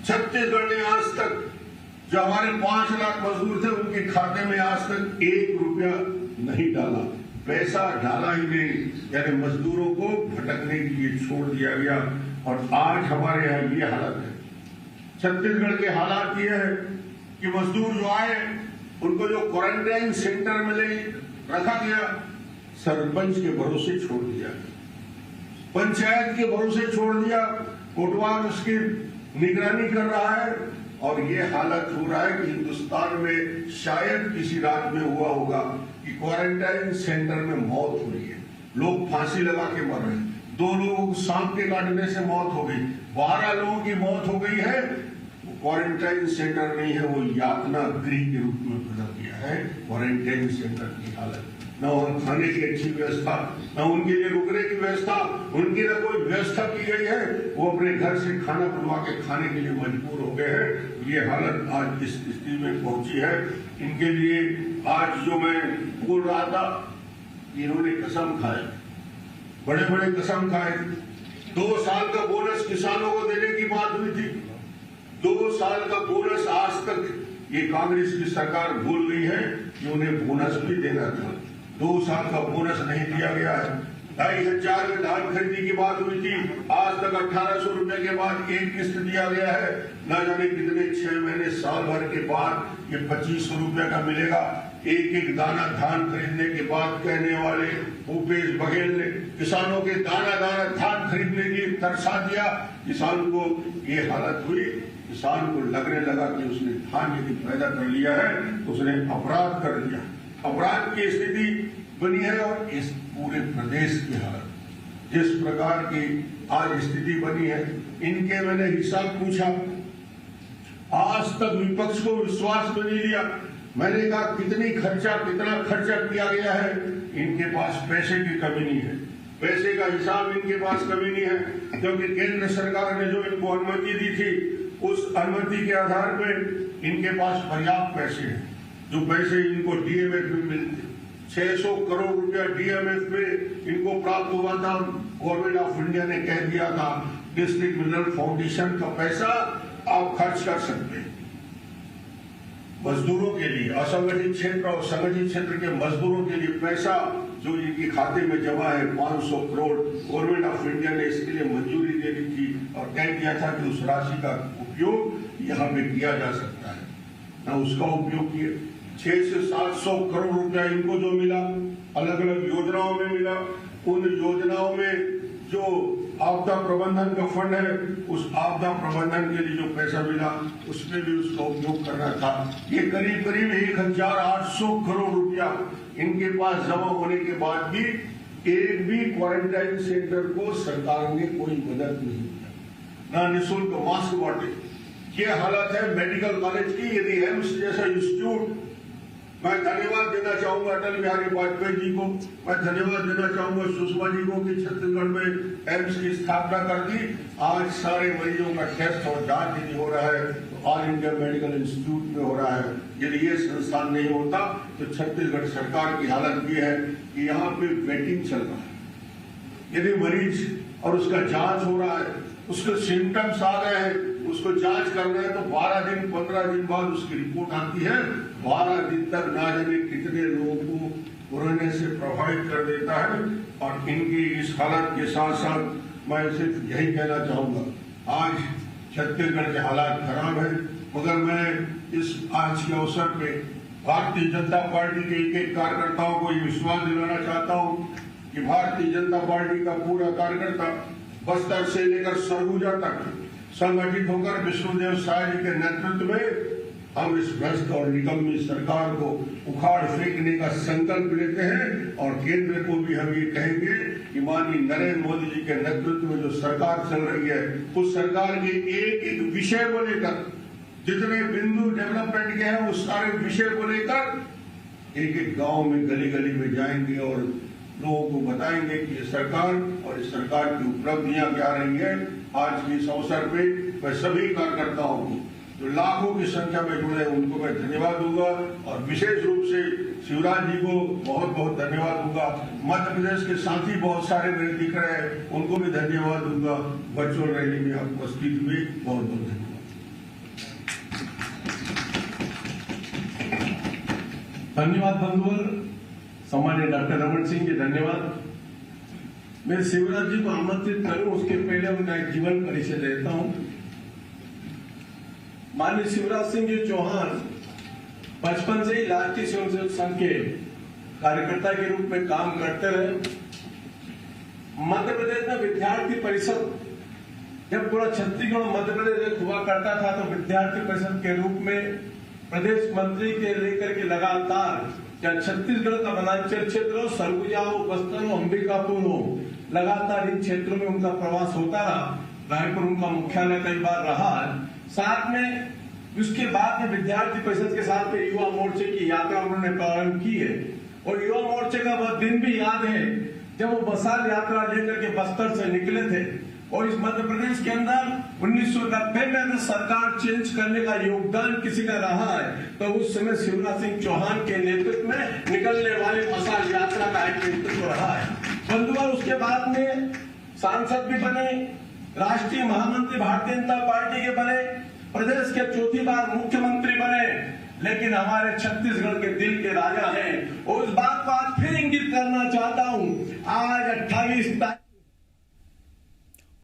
छत्तीसगढ़ ने आज तक जो हमारे 5 लाख मजदूर थे उनके खाते में आज तक 1 रुपया नहीं डाला, पैसा डाला ही नहीं, यानी मजदूरों को भटकने के लिए छोड़ दिया गया। और आज हमारे यहाँ ये हालत है। छत्तीसगढ़ के हालात ये है कि मजदूर जो आए उनको जो क्वारंटाइन सेंटर में ले रखा गया, सरपंच के भरोसे छोड़ दिया, पंचायत के भरोसे छोड़ दिया, कोटवार उसकी निगरानी कर रहा है। और ये हालत हो रहा है कि हिंदुस्तान में शायद किसी राज्य में हुआ होगा कि क्वारंटाइन सेंटर में मौत हो रही है, लोग फांसी लगा के मर रहे हैं, 2 लोगों को सांप के काटने से मौत हो गई, 12 लोगों की मौत हो गई है। क्वारंटाइन सेंटर नहीं है, वो यातना गृह के रूप में बदल गया है। क्वारंटाइन सेंटर की हालत, न वहां खाने की अच्छी व्यवस्था, न उनके लिए रुकने की व्यवस्था, उनकी न कोई व्यवस्था की गई है, वो अपने घर से खाना बनवा के खाने के लिए मजबूर हो गए हैं। ये हालत आज इस स्थिति में पहुंची है। इनके लिए आज जो मैं बोल रहा था, इन्होंने कसम खाए, बड़े बड़े कसम खाए। 2 साल का बोनस किसानों को देने की बात हुई थी, 2 साल का बोनस आज तक ये कांग्रेस की सरकार भूल गई है कि उन्हें बोनस भी देना था। 2 साल का बोनस नहीं दिया गया है। 2500 में धान खरीदी की बात हुई थी, आज तक 1800 रुपए के बाद एक किस्त दिया गया है। न जाने कितने 6 महीने साल भर के बाद ये 2500 रुपए का मिलेगा। एक दाना धान खरीदने के बाद कहने वाले भूपेश बघेल ने किसानों के दाना दाना धान खरीदने के लिए तरसा दिया। किसान को ये हालत हुई, किसान को लगने लगा कि उसने धान यदि पैदा कर लिया है तो उसने अपराध कर लिया, अपराध की स्थिति बनी है। और इस पूरे प्रदेश की हालत, जिस प्रकार की आज स्थिति बनी है, इनके मैंने हिसाब पूछा, आज तक विपक्ष को विश्वास में नहीं लिया। मैंने कहा कितना खर्चा किया गया है। इनके पास पैसे की कमी नहीं है, पैसे का हिसाब इनके पास कमी नहीं है, क्योंकि केंद्र सरकार ने जो इनको अनुमति दी थी उस अनुमति के आधार पर इनके पास पर्याप्त पैसे हैं। जो पैसे इनको डीएमएफ में मिलते, 600 करोड़ रुपया डीएमएफ में इनको प्राप्त हुआ था। गवर्नमेंट ऑफ इंडिया ने कह दिया था डिस्ट्रिक्ट मिनरल फाउंडेशन का पैसा आप खर्च कर सकते हैं मजदूरों के लिए, असंगठित क्षेत्र और संगठित क्षेत्र के मजदूरों के लिए पैसा जो इनके खाते में जमा है 500 करोड़, गवर्नमेंट ऑफ इंडिया ने इसके लिए मंजूरी दे दी थी और कह दिया था कि उस राशि का उपयोग यहाँ पे किया जा सकता है, ना उसका उपयोग किए। 600 से 700 करोड़ रुपया इनको जो मिला अलग अलग योजनाओं में मिला, उन योजनाओं में जो आपदा प्रबंधन का फंड है, उस आपदा प्रबंधन के लिए जो पैसा मिला उसमें भी उसका उपयोग करना था। ये करीब 1800 करोड़ रुपया इनके पास जमा होने के बाद भी एक भी क्वारंटाइन सेंटर को सरकार ने कोई मदद नहीं किया, ना निःशुल्क मास्क बांटे। ये हालत है मेडिकल कॉलेज की। यदि एम्स जैसा इंस्टीट्यूट, मैं धन्यवाद देना चाहूंगा अटल बिहारी वाजपेयी जी को, मैं धन्यवाद देना चाहूंगा सुषमा जी को कि छत्तीसगढ़ में एम्स की स्थापना कर दी। आज सारे मरीजों का टेस्ट और जांच यदि हो रहा है तो ऑल इंडिया मेडिकल इंस्टीट्यूट में हो रहा है। यदि ये संस्थान नहीं होता तो छत्तीसगढ़ सरकार की हालत ये है कि यहाँ पे वेटिंग चल रहा है। यदि मरीज और उसका जांच हो रहा है, उसके सिम्टम्स आ गए हैं, उसको जांच करना है तो 12 दिन 15 दिन बाद उसकी रिपोर्ट आती है। 12 दिन तक ना जाने कितने लोगों को कोरोना से प्रभावित कर देता है। और इनकी इस हालत के साथ साथ मैं सिर्फ यही कहना चाहूंगा, आज छत्तीसगढ़ के हालात खराब है, मगर मैं इस आज के अवसर पे भारतीय जनता पार्टी के एक कार्यकर्ताओं को ये विश्वास दिलाना चाहता हूँ कि भारतीय जनता पार्टी का पूरा कार्यकर्ता बस्तर से लेकर सरगुजा तक संगठित होकर विष्णुदेव साय जी के नेतृत्व में हम इस भ्रष्ट और निकम्मी सरकार को उखाड़ फेंकने का संकल्प लेते हैं। और केंद्र को भी हम ये कहेंगे कि माननीय नरेंद्र मोदी जी के नेतृत्व में जो सरकार चल रही है, उस सरकार के एक एक विषय को लेकर, जितने बिंदु डेवलपमेंट के हैं उस सारे विषय को लेकर एक एक गांव में गली गली में जाएंगे और लोगों को बताएंगे कि ये सरकार और इस सरकार की उपलब्धियां क्या रही है। आज के इस अवसर पे मैं सभी कार्यकर्ताओं को जो लाखों की संख्या में जुड़े उनको मैं धन्यवाद दूंगा और विशेष रूप से शिवराज जी को बहुत बहुत धन्यवाद दूंगा। मध्य प्रदेश के साथी बहुत सारे मेरे दिख रहे हैं, उनको भी धन्यवाद दूंगा। वर्चुअल रैली में आप उपस्थित हुए, बहुत बहुत धन्यवाद। धन्यवाद बंधुवर, सम्मान्य डॉक्टर रमन सिंह जी धन्यवाद। मैं शिवराज जी को आमंत्रित करूं उसके पहले उनका एक जीवन परिचय देता हूं। माननीय शिवराज सिंह जी चौहान बचपन से ही राष्ट्रीय स्वयंसेवक संघ के कार्यकर्ता के रूप में काम करते रहे। मध्य प्रदेश में विद्यार्थी परिषद जब पूरा छत्तीसगढ़ मध्य प्रदेश हुआ करता था तो विद्यार्थी परिषद के रूप में प्रदेश मंत्री के लेकर के लगातार या छत्तीसगढ़ का वनांचल क्षेत्र हो, सरगुजा हो, बस्तर हो, अंबिकापुर हो, लगातार इन क्षेत्रों में उनका प्रवास होता रहा। रायपुर उनका मुख्यालय कई बार रहा है। साथ में उसके बाद में विद्यार्थी परिषद के साथ में युवा मोर्चे की यात्रा उन्होंने प्रारंभ की है और युवा मोर्चे का वह दिन भी याद है जब वो बसाल यात्रा लेकर के बस्तर से निकले थे और इस मध्य प्रदेश के अंदर 1990 में अगर सरकार चेंज करने का योगदान किसी का रहा है तो उस समय शिवराज सिंह चौहान के नेतृत्व में निकलने वाली मसाल यात्रा का एक नेतृत्व रहा है। बंधुआ उसके बाद में सांसद भी बने, राष्ट्रीय महामंत्री भारतीय जनता पार्टी के बने, प्रदेश के चौथी बार मुख्यमंत्री बने, लेकिन हमारे छत्तीसगढ़ के दिल के राजा हैं और इस बात को आज फिर इंगित करना चाहता